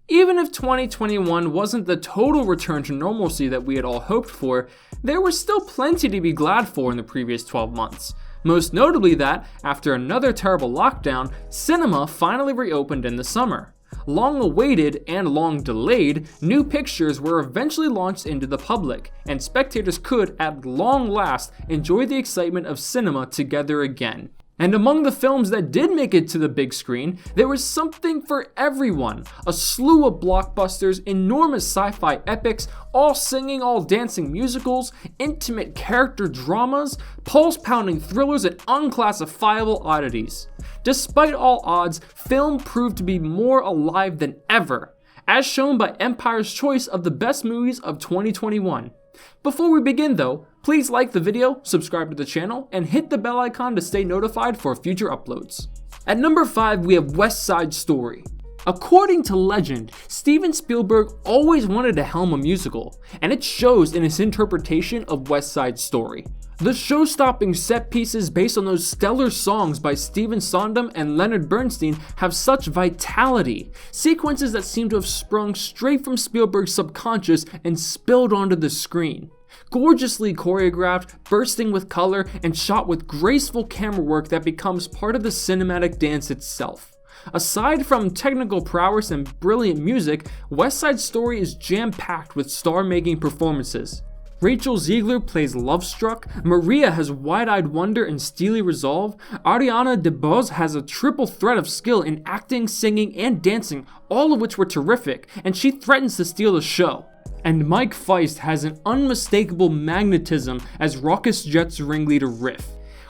Even if 2021 wasn't the total return to normalcy that we had all hoped for, there was still plenty to be glad for in the previous 12 months. Most notably that, after another terrible lockdown, cinema finally reopened in the summer. Long awaited and long delayed, new pictures were eventually launched into the public, and spectators could, at long last, enjoy the excitement of cinema together again. And among the films that did make it to the big screen, there was something for everyone. A slew of blockbusters, enormous sci-fi epics, all singing, all dancing musicals, intimate character dramas, pulse-pounding thrillers, and unclassifiable oddities. Despite all odds, film proved to be more alive than ever, as shown by Empire's choice of the best movies of 2021. Before we begin though, please like the video, subscribe to the channel, and hit the bell icon to stay notified for future uploads. At number 5, we have West Side Story. According to legend, Steven Spielberg always wanted to helm a musical, and it shows in his interpretation of West Side Story. The show-stopping set pieces based on those stellar songs by Stephen Sondheim and Leonard Bernstein have such vitality, sequences that seem to have sprung straight from Spielberg's subconscious and spilled onto the screen. Gorgeously choreographed, bursting with color, and shot with graceful camera work that becomes part of the cinematic dance itself. Aside from technical prowess and brilliant music, West Side Story is jam-packed with star-making performances. Rachel Ziegler plays Lovestruck, Maria has wide-eyed wonder and steely resolve, Ariana DeBose has a triple threat of skill in acting, singing, and dancing, all of which were terrific, and she threatens to steal the show. And Mike Feist has an unmistakable magnetism as Raucous Jet's ringleader Riff.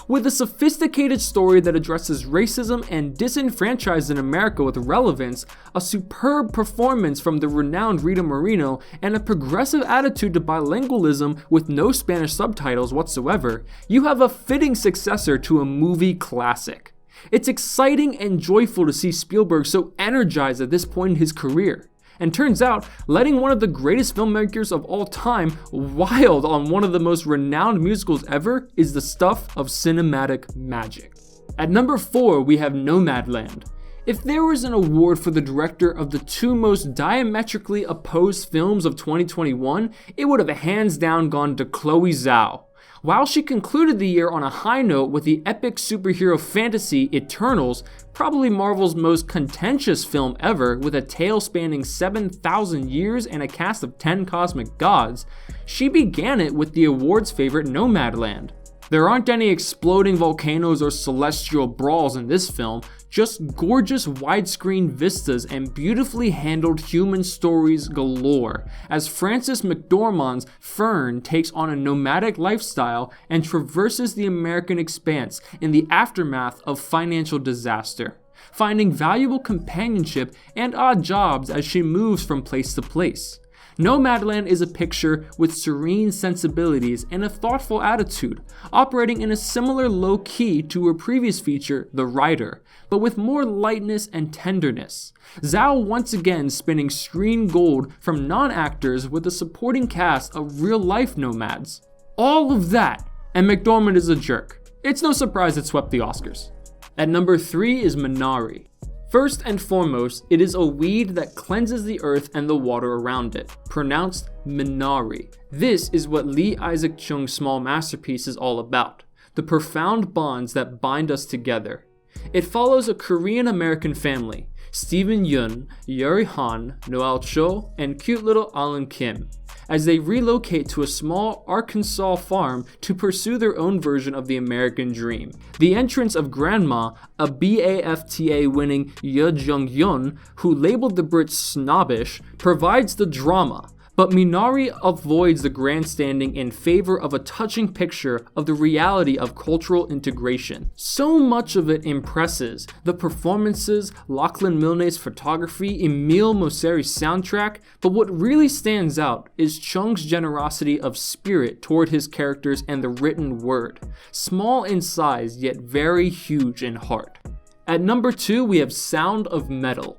With a sophisticated story that addresses racism and disenfranchised in America with relevance, a superb performance from the renowned Rita Moreno, and a progressive attitude to bilingualism with no Spanish subtitles whatsoever, you have a fitting successor to a movie classic. It's exciting and joyful to see Spielberg so energized at this point in his career. And turns out, letting one of the greatest filmmakers of all time wild on one of the most renowned musicals ever is the stuff of cinematic magic. At number 4, we have Nomadland. If there was an award for the director of the two most diametrically opposed films of 2021, it would have hands down gone to Chloe Zhao. While she concluded the year on a high note with the epic superhero fantasy Eternals, probably Marvel's most contentious film ever with a tale spanning 7,000 years and a cast of 10 cosmic gods, she began it with the awards favorite Nomadland. There aren't any exploding volcanoes or celestial brawls in this film, just gorgeous widescreen vistas and beautifully handled human stories galore, as Frances McDormand's Fern takes on a nomadic lifestyle and traverses the American expanse in the aftermath of financial disaster, finding valuable companionship and odd jobs as she moves from place to place. Nomadland is a picture with serene sensibilities and a thoughtful attitude, operating in a similar low key to her previous feature, The Rider, but with more lightness and tenderness. Zhao once again spinning screen gold from non-actors with a supporting cast of real-life nomads. All of that, and McDormand is a jerk. It's no surprise it swept the Oscars. At number 3 is Minari. First and foremost, it is a weed that cleanses the earth and the water around it, pronounced Minari. This is what Lee Isaac Chung's small masterpiece is all about, the profound bonds that bind us together. It follows a Korean-American family, Stephen Yeun, Yuri Han, Noel Cho, and cute little Alan Kim, as they relocate to a small Arkansas farm to pursue their own version of the American dream. The entrance of Grandma, a BAFTA winning Yoo Jung-yeon, who labeled the Brits snobbish, provides the drama. But Minari avoids the grandstanding in favor of a touching picture of the reality of cultural integration. So much of it impresses: the performances, Lachlan Milne's photography, Emile Mosseri's soundtrack, but what really stands out is Chung's generosity of spirit toward his characters and the written word. Small in size, yet very huge in heart. At number 2, we have Sound of Metal.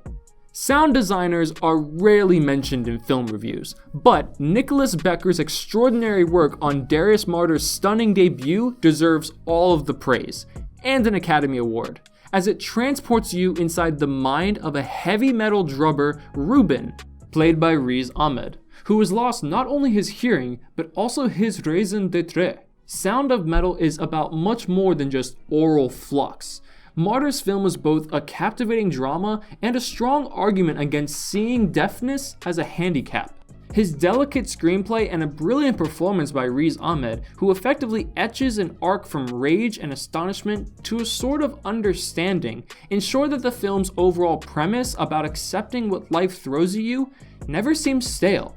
Sound designers are rarely mentioned in film reviews, but Nicholas Becker's extraordinary work on Darius Marder's stunning debut deserves all of the praise, and an Academy Award. as it transports you inside the mind of a heavy metal drummer, Ruben, played by Riz Ahmed, who has lost not only his hearing, but also his raison d'etre. Sound of Metal is about much more than just oral flux. Martyr's film is both a captivating drama and a strong argument against seeing deafness as a handicap. His delicate screenplay and a brilliant performance by Riz Ahmed, who effectively etches an arc from rage and astonishment to a sort of understanding, ensure that the film's overall premise about accepting what life throws at you never seems stale.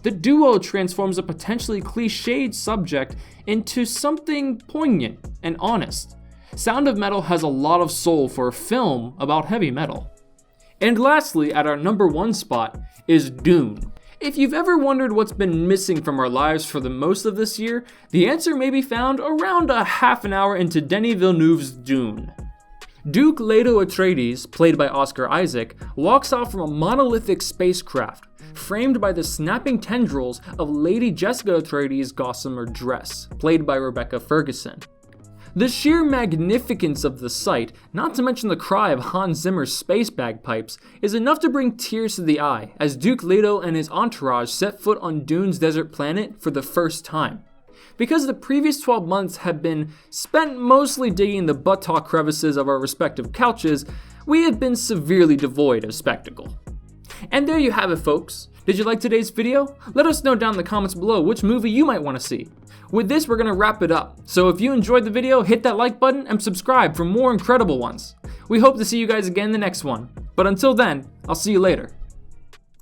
The duo transforms a potentially cliched subject into something poignant and honest. Sound of Metal has a lot of soul for a film about heavy metal. And lastly, at our number 1 spot is Dune. If you've ever wondered what's been missing from our lives for the most of this year, the answer may be found around a half an hour into Denis Villeneuve's Dune. Duke Leto Atreides, played by Oscar Isaac, walks out from a monolithic spacecraft, framed by the snapping tendrils of Lady Jessica Atreides' gossamer dress, played by Rebecca Ferguson. The sheer magnificence of the sight, not to mention the cry of Hans Zimmer's space bagpipes, is enough to bring tears to the eye as Duke Leto and his entourage set foot on Dune's desert planet for the first time. Because the previous 12 months have been spent mostly digging the buttock crevices of our respective couches, we have been severely devoid of spectacle. And there you have it, folks. Did you like today's video? Let us know down in the comments below which movie you might want to see. With this, we're going to wrap it up. So if you enjoyed the video, hit that like button and subscribe for more incredible ones. We hope to see you guys again in the next one. But until then, I'll see you later.